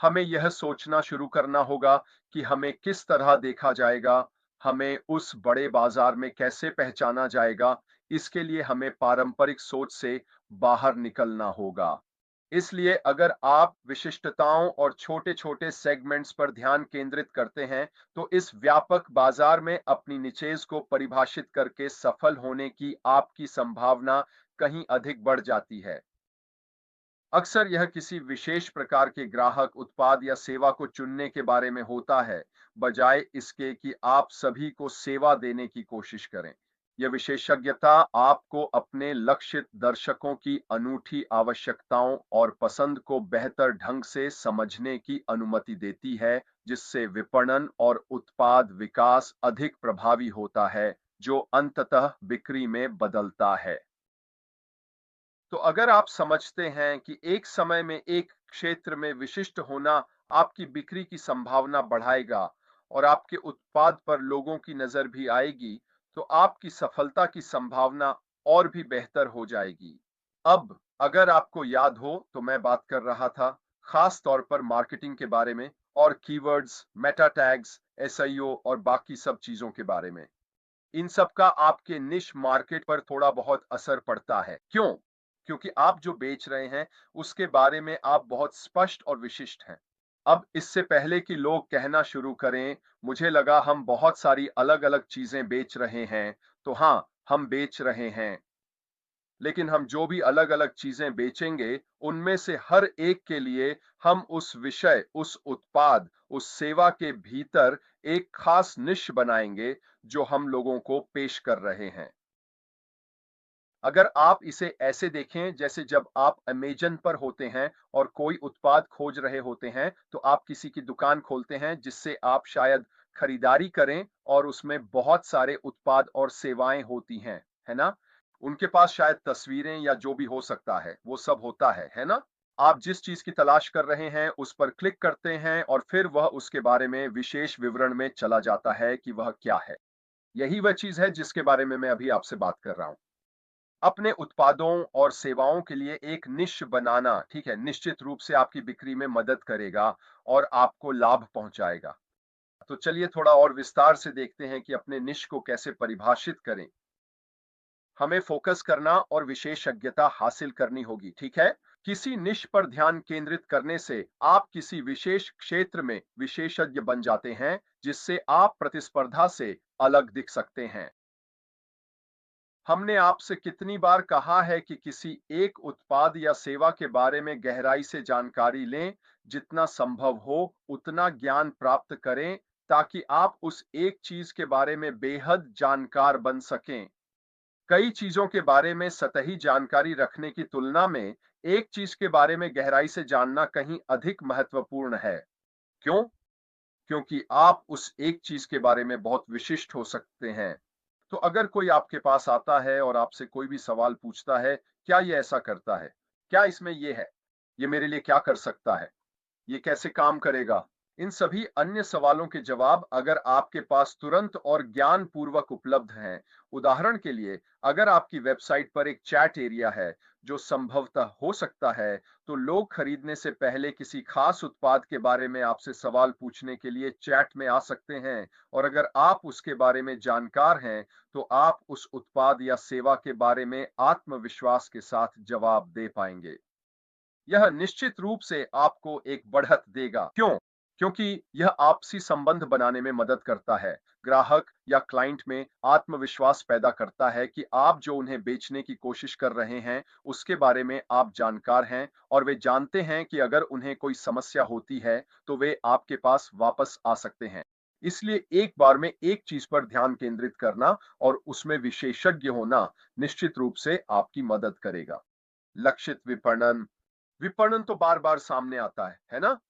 हमें यह सोचना शुरू करना होगा कि हमें किस तरह देखा जाएगा, हमें उस बड़े बाजार में कैसे पहचाना जाएगा। इसके लिए हमें पारंपरिक सोच से बाहर निकलना होगा। इसलिए अगर आप विशिष्टताओं और छोटे-छोटे सेगमेंट्स पर ध्यान केंद्रित करते हैं, तो इस व्यापक बाजार में अपनी निचेज को परिभाषित करके सफल होने की आपकी संभावना कहीं अधिक बढ़ जाती है। अक्सर यह किसी विशेष प्रकार के ग्राहक, उत्पाद या सेवा को चुनने के बारे में होता है, बजाय इसके कि आप सभी को सेवा देने की कोशिश करें। यह विशेषज्ञता आपको अपने लक्षित दर्शकों की अनूठी आवश्यकताओं और पसंद को बेहतर ढंग से समझने की अनुमति देती है, जिससे विपणन और उत्पाद विकास अधिक प्रभावी होता है, जो अंततः बिक्री में बदलता है। तो अगर आप समझते हैं कि एक समय में एक क्षेत्र में विशिष्ट होना आपकी बिक्री की संभावना बढ़ाएगा और आपके उत्पाद पर लोगों की नजर भी आएगी, तो आपकी सफलता की संभावना और भी बेहतर हो जाएगी। अब अगर आपको याद हो तो मैं बात कर रहा था खास तौर पर मार्केटिंग के बारे में और कीवर्ड्स, मेटा टैग्स, एसईओ और बाकी सब चीजों के बारे में। इन सब का आपके निश मार्केट पर थोड़ा बहुत असर पड़ता है। क्यों? क्योंकि आप जो बेच रहे हैं, उसके बारे में आप बहुत स्पष्ट और विशिष्ट हैं। अब इससे पहले कि लोग कहना शुरू करें, मुझे लगा हम बहुत सारी अलग-अलग चीजें बेच रहे हैं, तो हाँ, हम बेच रहे हैं। लेकिन हम जो भी अलग-अलग चीजें बेचेंगे, उनमें से हर एक के लिए हम उस विषय, उस उत्पाद, उस सेवा के भीतर एक खास निश बनाएंगे, जो हम लोगों को पेश कर रहे हैं। अगर आप इसे ऐसे देखें जैसे जब आप अमेज़न पर होते हैं और कोई उत्पाद खोज रहे होते हैं, तो आप किसी की दुकान खोलते हैं जिससे आप शायद खरीदारी करें और उसमें बहुत सारे उत्पाद और सेवाएं होती हैं, है ना? उनके पास शायद तस्वीरें या जो भी हो सकता है, वो सब होता है ना? आप जिस चीज की तलाश कर रहे हैं, उस पर क्लिक करते हैं और फिर वह उसके बारे में विशेष विवरण में चला जाता है कि वह क्या है। यही वह चीज है जिसके बारे में मैं अभी आपसे बात कर रहा हूं। अपने उत्पादों और सेवाओं के लिए एक निश बनाना, ठीक है, निश्चित रूप से आपकी बिक्री में मदद करेगा और आपको लाभ पहुंचाएगा। तो चलिए थोड़ा और विस्तार से देखते हैं कि अपने निश को कैसे परिभाषित करें। हमें फोकस करना और विशेषज्ञता हासिल करनी होगी, ठीक है? किसी निश पर ध्यान केंद्रित करने से आप किसी विशेष क्षेत्र में विशेषज्ञ बन जाते हैं, जिससे आप प्रतिस्पर्धा से अलग दिख सकते हैं। हमने आपसे कितनी बार कहा है कि किसी एक उत्पाद या सेवा के बारे में गहराई से जानकारी लें, जितना संभव हो उतना ज्ञान प्राप्त करें, ताकि आप उस एक चीज के बारे में बेहद जानकार बन सकें। कई चीजों के बारे में सतही जानकारी रखने की तुलना में एक चीज के बारे में गहराई से जानना कहीं अधिक महत्वपूर्ण है। क्यों? क्योंकि आप उस एक चीज के बारे में बहुत विशिष्ट हो सकते हैं। तो अगर कोई आपके पास आता है और आपसे कोई भी सवाल पूछता है, क्या ये ऐसा करता है? क्या इसमें ये है? ये मेरे लिए क्या कर सकता है? ये कैसे काम करेगा? इन सभी अन्य सवालों के जवाब अगर आपके पास तुरंत और ज्ञान पूर्वक उपलब्ध हैं, उदाहरण के लिए अगर आपकी वेबसाइट पर एक चैट एरिया है, जो संभवतः हो सकता है, तो लोग खरीदने से पहले किसी खास उत्पाद के बारे में आपसे सवाल पूछने के लिए चैट में आ सकते हैं, और अगर आप उसके बारे में जानकार हैं, तो आप उस उत्पाद या सेवा के बारे में आत्मविश्वास के साथ जवाब दे पाएंगे। यह निश्चित रूप से आपको एक बढ़त देगा। क्यों? क्योंकि यह आपसी संबंध बनाने में मदद करता है। ग्राहक या क्लाइंट में आत्मविश्वास पैदा करता है कि आप जो उन्हें बेचने की कोशिश कर रहे हैं, उसके बारे में आप जानकार हैं और वे जानते हैं कि अगर उन्हें कोई समस्या होती है, तो वे आपके पास वापस आ सकते हैं। इसलिए एक बार में एक चीज पर ध्यान केंद्रित करना और उसमें विशेषज्ञ होना निश्चित रूप से आपकी मदद करेगा। लक्षित विपणन। विपणन तो बार-बार सामने आता है ना?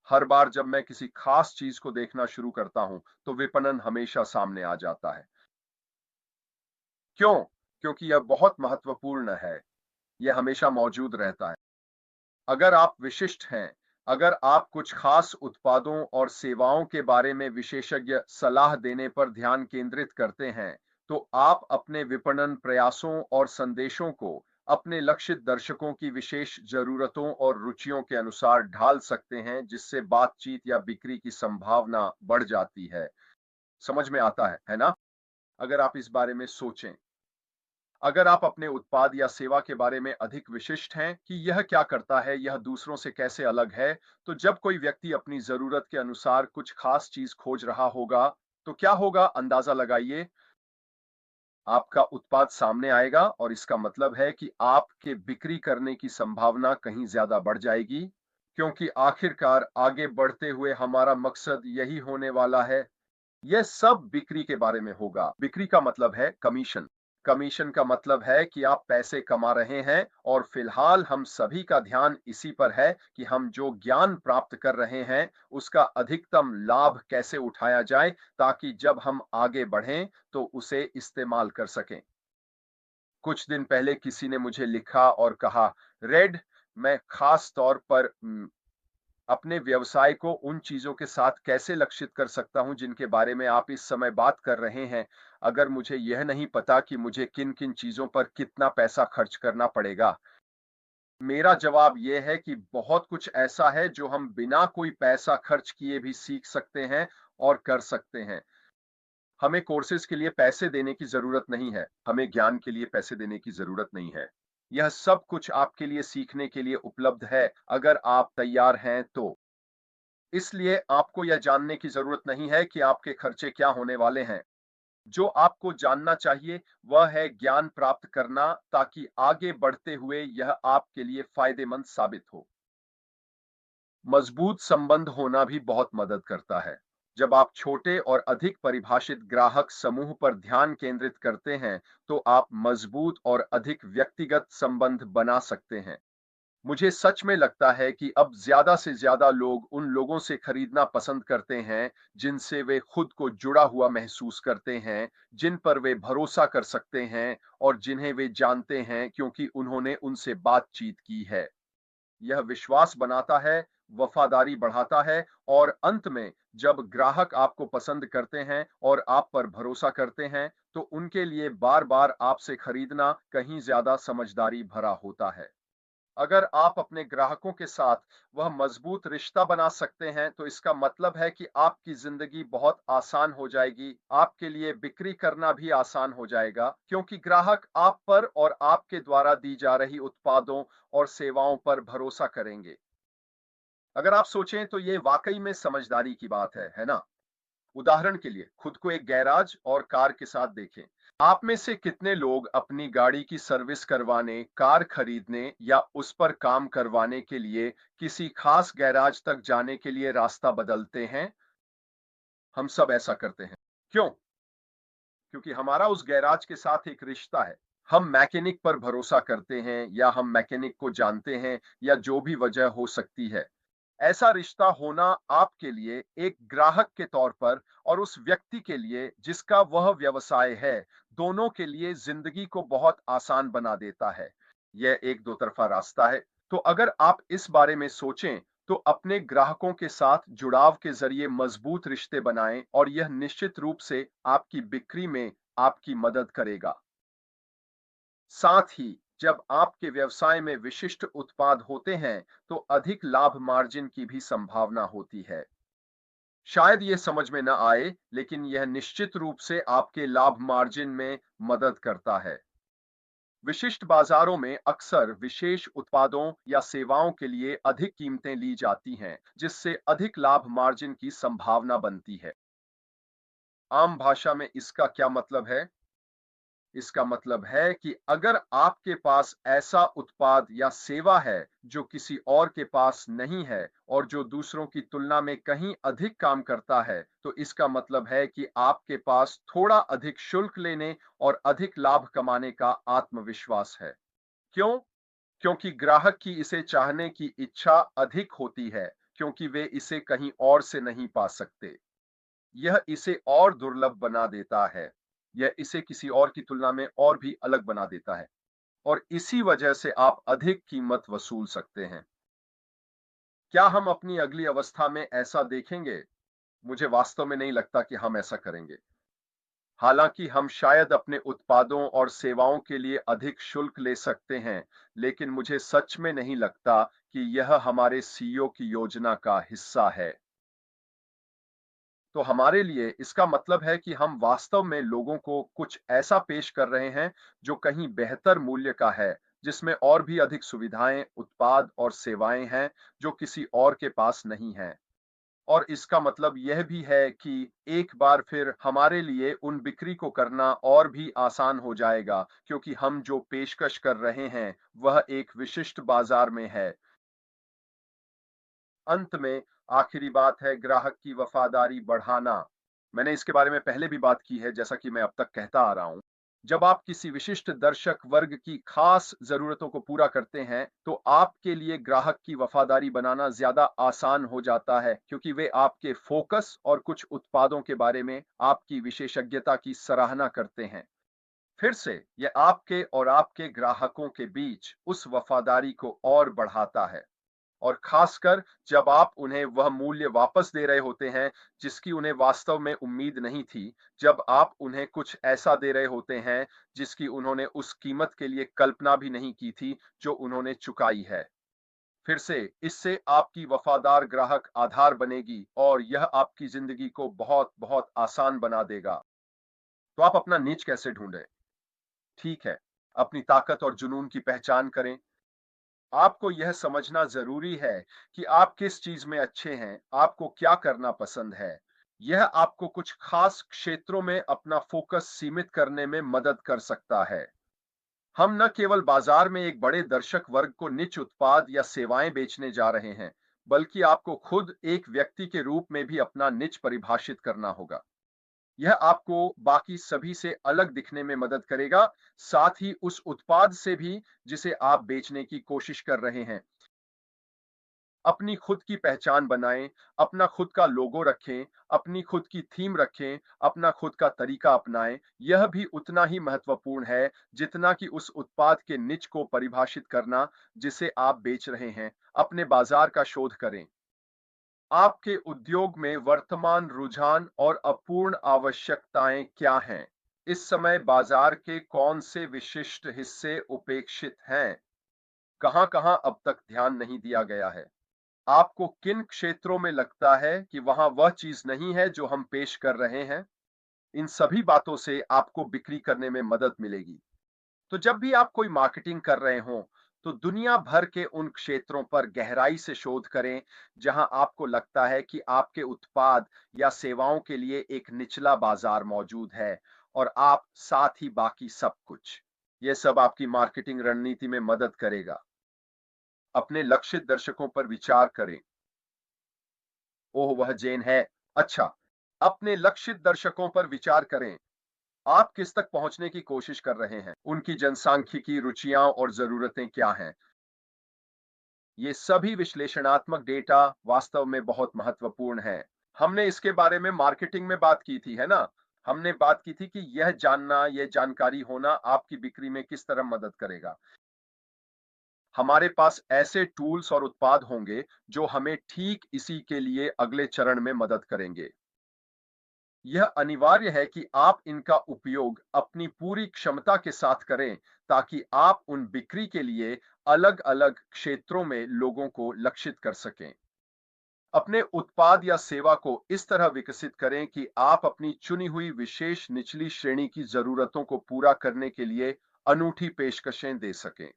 हर बार जब मैं किसी खास चीज को देखना शुरू करता हूं, तो विपणन हमेशा सामने आ जाता है। क्यों? क्योंकि यह बहुत महत्वपूर्ण है। यह हमेशा मौजूद रहता है। अगर आप विशिष्ट हैं, अगर आप कुछ खास उत्पादों और सेवाओं के बारे में विशेषज्ञ सलाह देने पर ध्यान केंद्रित करते हैं, तो आप अपने विपणन प्रयासों और संदेशों को अपने लक्षित दर्शकों की विशेष जरूरतों और रुचियों के अनुसार ढाल सकते हैं, जिससे बातचीत या बिक्री की संभावना बढ़ जाती है। समझ में आता है ना? अगर आप इस बारे में सोचें, अगर आप अपने उत्पाद या सेवा के बारे में अधिक विशिष्ट हैं कि यह क्या करता है, यह दूसरों से कैसे अलग है, तो जब कोई व्यक्ति अपनी जरूरत के अनुसार कुछ खास चीज खोज रहा होगा, तो क्या होगा, अंदाजा लगाइए। आपका उत्पाद सामने आएगा और इसका मतलब है कि आपके बिक्री करने की संभावना कहीं ज्यादा बढ़ जाएगी, क्योंकि आखिरकार आगे बढ़ते हुए हमारा मकसद यही होने वाला है। यह सब बिक्री के बारे में होगा। बिक्री का मतलब है कमीशन। कमीशन का मतलब है कि आप पैसे कमा रहे हैं, और फिलहाल हम सभी का ध्यान इसी पर है कि हम जो ज्ञान प्राप्त कर रहे हैं उसका अधिकतम लाभ कैसे उठाया जाए, ताकि जब हम आगे बढ़ें तो उसे इस्तेमाल कर सकें। कुछ दिन पहले किसी ने मुझे लिखा और कहा, रेड, मैं खास तौर पर अपने व्यवसाय को उन चीजों के साथ कैसे लक्षित कर सकता हूं जिनके बारे में आप इस समय बात कर रहे हैं, अगर मुझे यह नहीं पता कि मुझे किन किन चीजों पर कितना पैसा खर्च करना पड़ेगा। मेरा जवाब यह है कि बहुत कुछ ऐसा है जो हम बिना कोई पैसा खर्च किए भी सीख सकते हैं और कर सकते हैं। हमें कोर्सेज के लिए पैसे देने की जरूरत नहीं है, हमें ज्ञान के लिए पैसे देने की जरूरत नहीं है। यह सब कुछ आपके लिए सीखने के लिए उपलब्ध है, अगर आप तैयार हैं तो। इसलिए आपको यह जानने की जरूरत नहीं है कि आपके खर्चे क्या होने वाले हैं। जो आपको जानना चाहिए वह है ज्ञान प्राप्त करना, ताकि आगे बढ़ते हुए यह आपके लिए फायदेमंद साबित हो। मजबूत संबंध होना भी बहुत मदद करता है। जब आप छोटे और अधिक परिभाषित ग्राहक समूह पर ध्यान केंद्रित करते हैं, तो आप मजबूत और अधिक व्यक्तिगत संबंध बना सकते हैं। मुझे सच में लगता है कि अब ज्यादा से ज्यादा लोग उन लोगों से खरीदना पसंद करते हैं जिनसे वे खुद को जुड़ा हुआ महसूस करते हैं, जिन पर वे भरोसा कर सकते हैं और जिन्हें वे जानते हैं क्योंकि उन्होंने उनसे बातचीत की है। यह विश्वास बनाता है, वफादारी बढ़ाता है, और अंत में जब ग्राहक आपको पसंद करते हैं और आप पर भरोसा करते हैं, तो उनके लिए बार बार आपसे खरीदना कहीं ज्यादा समझदारी भरा होता है। अगर आप अपने ग्राहकों के साथ वह मजबूत रिश्ता बना सकते हैं, तो इसका मतलब है कि आपकी जिंदगी बहुत आसान हो जाएगी। आपके लिए बिक्री करना भी आसान हो जाएगा, क्योंकि ग्राहक आप पर और आपके द्वारा दी जा रही उत्पादों और सेवाओं पर भरोसा करेंगे। अगर आप सोचें तो ये वाकई में समझदारी की बात है ना? उदाहरण के लिए खुद को एक गैराज और कार के साथ देखें। आप में से कितने लोग अपनी गाड़ी की सर्विस करवाने, कार खरीदने या उस पर काम करवाने के लिए किसी खास गैराज तक जाने के लिए रास्ता बदलते हैं? हम सब ऐसा करते हैं। क्यों? क्योंकि हमारा उस गैराज के साथ एक रिश्ता है। हम मैकेनिक पर भरोसा करते हैं, या हम मैकेनिक को जानते हैं, या जो भी वजह हो सकती है। ऐसा रिश्ता होना आपके लिए एक ग्राहक के तौर पर और उस व्यक्ति के लिए जिसका वह व्यवसाय है, दोनों के लिए जिंदगी को बहुत आसान बना देता है। यह एक दो तरफा रास्ता है। तो अगर आप इस बारे में सोचें, तो अपने ग्राहकों के साथ जुड़ाव के जरिए मजबूत रिश्ते बनाएं, और यह निश्चित रूप से आपकी बिक्री में आपकी मदद करेगा। साथ ही जब आपके व्यवसाय में विशिष्ट उत्पाद होते हैं, तो अधिक लाभ मार्जिन की भी संभावना होती है। शायद यह समझ में न आए, लेकिन यह निश्चित रूप से आपके लाभ मार्जिन में मदद करता है। विशिष्ट बाजारों में अक्सर विशेष उत्पादों या सेवाओं के लिए अधिक कीमतें ली जाती हैं, जिससे अधिक लाभ मार्जिन की संभावना बनती है। आम भाषा में इसका क्या मतलब है? इसका मतलब है कि अगर आपके पास ऐसा उत्पाद या सेवा है जो किसी और के पास नहीं है, और जो दूसरों की तुलना में कहीं अधिक काम करता है, तो इसका मतलब है कि आपके पास थोड़ा अधिक शुल्क लेने और अधिक लाभ कमाने का आत्मविश्वास है। क्यों? क्योंकि ग्राहक की इसे चाहने की इच्छा अधिक होती है, क्योंकि वे इसे कहीं और से नहीं पा सकते। यह इसे और दुर्लभ बना देता है। यह इसे किसी और की तुलना में और भी अलग बना देता है, और इसी वजह से आप अधिक कीमत वसूल सकते हैं। क्या हम अपनी अगली अवस्था में ऐसा देखेंगे? मुझे वास्तव में नहीं लगता कि हम ऐसा करेंगे। हालांकि हम शायद अपने उत्पादों और सेवाओं के लिए अधिक शुल्क ले सकते हैं, लेकिन मुझे सच में नहीं लगता कि यह हमारे सीईओ की योजना का हिस्सा है। तो हमारे लिए इसका मतलब है कि हम वास्तव में लोगों को कुछ ऐसा पेश कर रहे हैं जो कहीं बेहतर मूल्य का है, जिसमें और भी अधिक सुविधाएं, उत्पाद और सेवाएं हैं जो किसी और के पास नहीं हैं। और इसका मतलब यह भी है कि एक बार फिर हमारे लिए उन बिक्री को करना और भी आसान हो जाएगा, क्योंकि हम जो पेशकश कर रहे हैं वह एक विशिष्ट बाजार में है। अंत में आखिरी बात है ग्राहक की वफादारी बढ़ाना। मैंने इसके बारे में पहले भी बात की है, जैसा कि मैं अब तक कहता आ रहा हूं। जब आप किसी विशिष्ट दर्शक वर्ग की खास जरूरतों को पूरा करते हैं, तो आपके लिए ग्राहक की वफादारी बनाना ज्यादा आसान हो जाता है, क्योंकि वे आपके फोकस और कुछ उत्पादों के बारे में आपकी विशेषज्ञता की सराहना करते हैं। फिर से यह आपके और आपके ग्राहकों के बीच उस वफादारी को और बढ़ाता है, और खासकर जब आप उन्हें वह मूल्य वापस दे रहे होते हैं जिसकी उन्हें वास्तव में उम्मीद नहीं थी, जब आप उन्हें कुछ ऐसा दे रहे होते हैं जिसकी उन्होंने उस कीमत के लिए कल्पना भी नहीं की थी जो उन्होंने चुकाई है। फिर से इससे आपकी वफादार ग्राहक आधार बनेगी और यह आपकी जिंदगी को बहुत बहुत आसान बना देगा। तो आप अपना नीच कैसे ढूंढें? ठीक है, अपनी ताकत और जुनून की पहचान करें। आपको यह समझना जरूरी है कि आप किस चीज में अच्छे हैं, आपको क्या करना पसंद है। यह आपको कुछ खास क्षेत्रों में अपना फोकस सीमित करने में मदद कर सकता है। हम न केवल बाजार में एक बड़े दर्शक वर्ग को निच उत्पाद या सेवाएं बेचने जा रहे हैं, बल्कि आपको खुद एक व्यक्ति के रूप में भी अपना निच परिभाषित करना होगा। यह आपको बाकी सभी से अलग दिखने में मदद करेगा, साथ ही उस उत्पाद से भी जिसे आप बेचने की कोशिश कर रहे हैं। अपनी खुद की पहचान बनाएं, अपना खुद का लोगो रखें, अपनी खुद की थीम रखें, अपना खुद का तरीका अपनाएं। यह भी उतना ही महत्वपूर्ण है जितना कि उस उत्पाद के निच को परिभाषित करना जिसे आप बेच रहे हैं। अपने बाजार का शोध करें। आपके उद्योग में वर्तमान रुझान और अपूर्ण आवश्यकताएं क्या हैं? इस समय बाजार के कौन से विशिष्ट हिस्से उपेक्षित हैं? कहां-कहां अब तक ध्यान नहीं दिया गया है? आपको किन क्षेत्रों में लगता है कि वहां वह चीज नहीं है जो हम पेश कर रहे हैं? इन सभी बातों से आपको बिक्री करने में मदद मिलेगी। तो जब भी आप कोई मार्केटिंग कर रहे हों, तो दुनिया भर के उन क्षेत्रों पर गहराई से शोध करें जहां आपको लगता है कि आपके उत्पाद या सेवाओं के लिए एक निचला बाजार मौजूद है, और आप साथ ही बाकी सब कुछ। यह सब आपकी मार्केटिंग रणनीति में मदद करेगा। अपने लक्षित दर्शकों पर विचार करें। ओह, वह जेन है। अच्छा, अपने लक्षित दर्शकों पर विचार करें। आप किस तक पहुंचने की कोशिश कर रहे हैं? उनकी जनसांख्यिकी रुचियां और जरूरतें क्या हैं? ये सभी विश्लेषणात्मक डेटा वास्तव में बहुत महत्वपूर्ण है। हमने इसके बारे में मार्केटिंग में बात की थी, है ना? हमने बात की थी कि यह जानना, यह जानकारी होना आपकी बिक्री में किस तरह मदद करेगा। हमारे पास ऐसे टूल्स और उत्पाद होंगे जो हमें ठीक इसी के लिए अगले चरण में मदद करेंगे। यह अनिवार्य है कि आप इनका उपयोग अपनी पूरी क्षमता के साथ करें, ताकि आप उन बिक्री के लिए अलग-अलग क्षेत्रों में लोगों को लक्षित कर सकें। अपने उत्पाद या सेवा को इस तरह विकसित करें कि आप अपनी चुनी हुई विशेष निचली श्रेणी की जरूरतों को पूरा करने के लिए अनूठी पेशकशें दे सकें।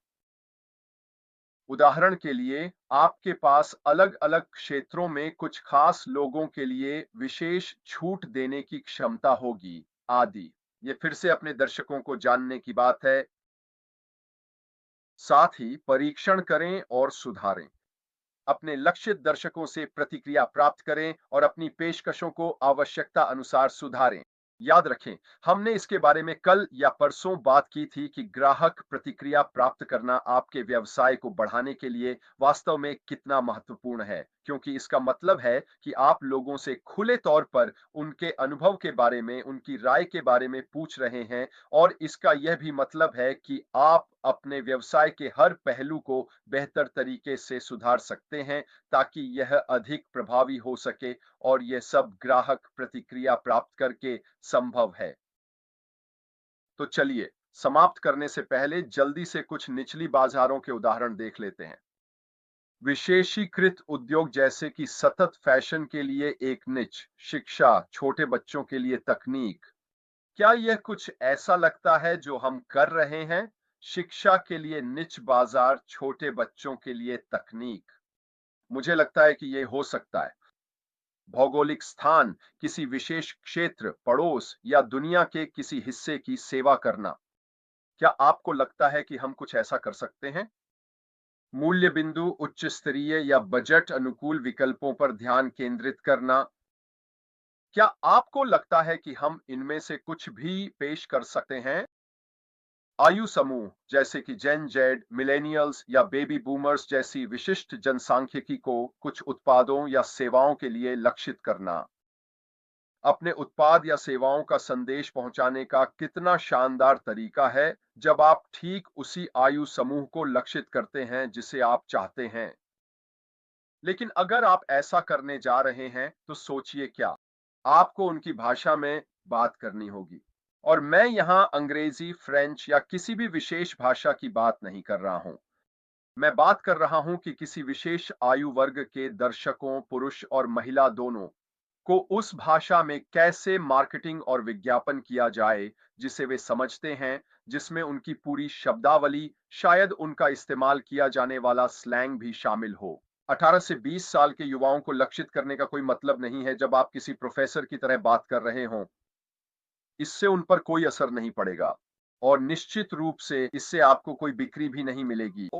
उदाहरण के लिए, आपके पास अलग-अलग क्षेत्रों में कुछ खास लोगों के लिए विशेष छूट देने की क्षमता होगी, आदि। ये फिर से अपने दर्शकों को जानने की बात है। साथ ही परीक्षण करें और सुधारें। अपने लक्षित दर्शकों से प्रतिक्रिया प्राप्त करें और अपनी पेशकशों को आवश्यकता अनुसार सुधारें। याद रखें, हमने इसके बारे में कल या परसों बात की थी कि ग्राहक प्रतिक्रिया प्राप्त करना आपके व्यवसाय को बढ़ाने के लिए वास्तव में कितना महत्वपूर्ण है, क्योंकि इसका मतलब है कि आप लोगों से खुले तौर पर उनके अनुभव के बारे में, उनकी राय के बारे में पूछ रहे हैं, और इसका यह भी मतलब है कि आप अपने व्यवसाय के हर पहलू को बेहतर तरीके से सुधार सकते हैं, ताकि यह अधिक प्रभावी हो सके, और यह सब ग्राहक प्रतिक्रिया प्राप्त करके संभव है। तो चलिए, समाप्त करने से पहले जल्दी से कुछ निचली बाजारों के उदाहरण देख लेते हैं। विशेषीकृत उद्योग जैसे कि सतत फैशन के लिए एक निच, शिक्षा, छोटे बच्चों के लिए तकनीक। क्या यह कुछ ऐसा लगता है जो हम कर रहे हैं? शिक्षा के लिए निच बाजार, छोटे बच्चों के लिए तकनीक। मुझे लगता है कि यह हो सकता है। भौगोलिक स्थान, किसी विशेष क्षेत्र, पड़ोस या दुनिया के किसी हिस्से की सेवा करना। क्या आपको लगता है कि हम कुछ ऐसा कर सकते हैं? मूल्य बिंदु, उच्च स्तरीय या बजट अनुकूल विकल्पों पर ध्यान केंद्रित करना। क्या आपको लगता है कि हम इनमें से कुछ भी पेश कर सकते हैं? आयु समूह जैसे कि जेन जेड, मिलेनियल्स या बेबी बूमर्स जैसी विशिष्ट जनसांख्यिकी को कुछ उत्पादों या सेवाओं के लिए लक्षित करना। अपने उत्पाद या सेवाओं का संदेश पहुंचाने का कितना शानदार तरीका है जब आप ठीक उसी आयु समूह को लक्षित करते हैं जिसे आप चाहते हैं। लेकिन अगर आप ऐसा करने जा रहे हैं तो सोचिए, क्या आपको उनकी भाषा में बात करनी होगी। और मैं यहां अंग्रेजी, फ्रेंच या किसी भी विशेष भाषा की बात नहीं कर रहा हूं। मैं बात कर रहा हूं कि किसी विशेष आयु वर्ग के दर्शकों, पुरुष और महिला दोनों, को उस भाषा में कैसे मार्केटिंग और विज्ञापन किया जाए जिसे वे समझते हैं, जिसमें उनकी पूरी शब्दावली, शायद उनका इस्तेमाल किया जाने वाला स्लैंग भी शामिल हो। 18 से 20 साल के युवाओं को लक्षित करने का कोई मतलब नहीं है जब आप किसी प्रोफेसर की तरह बात कर रहे हों। इससे उन पर कोई असर नहीं पड़ेगा और निश्चित रूप से इससे आपको कोई बिक्री भी नहीं मिलेगी।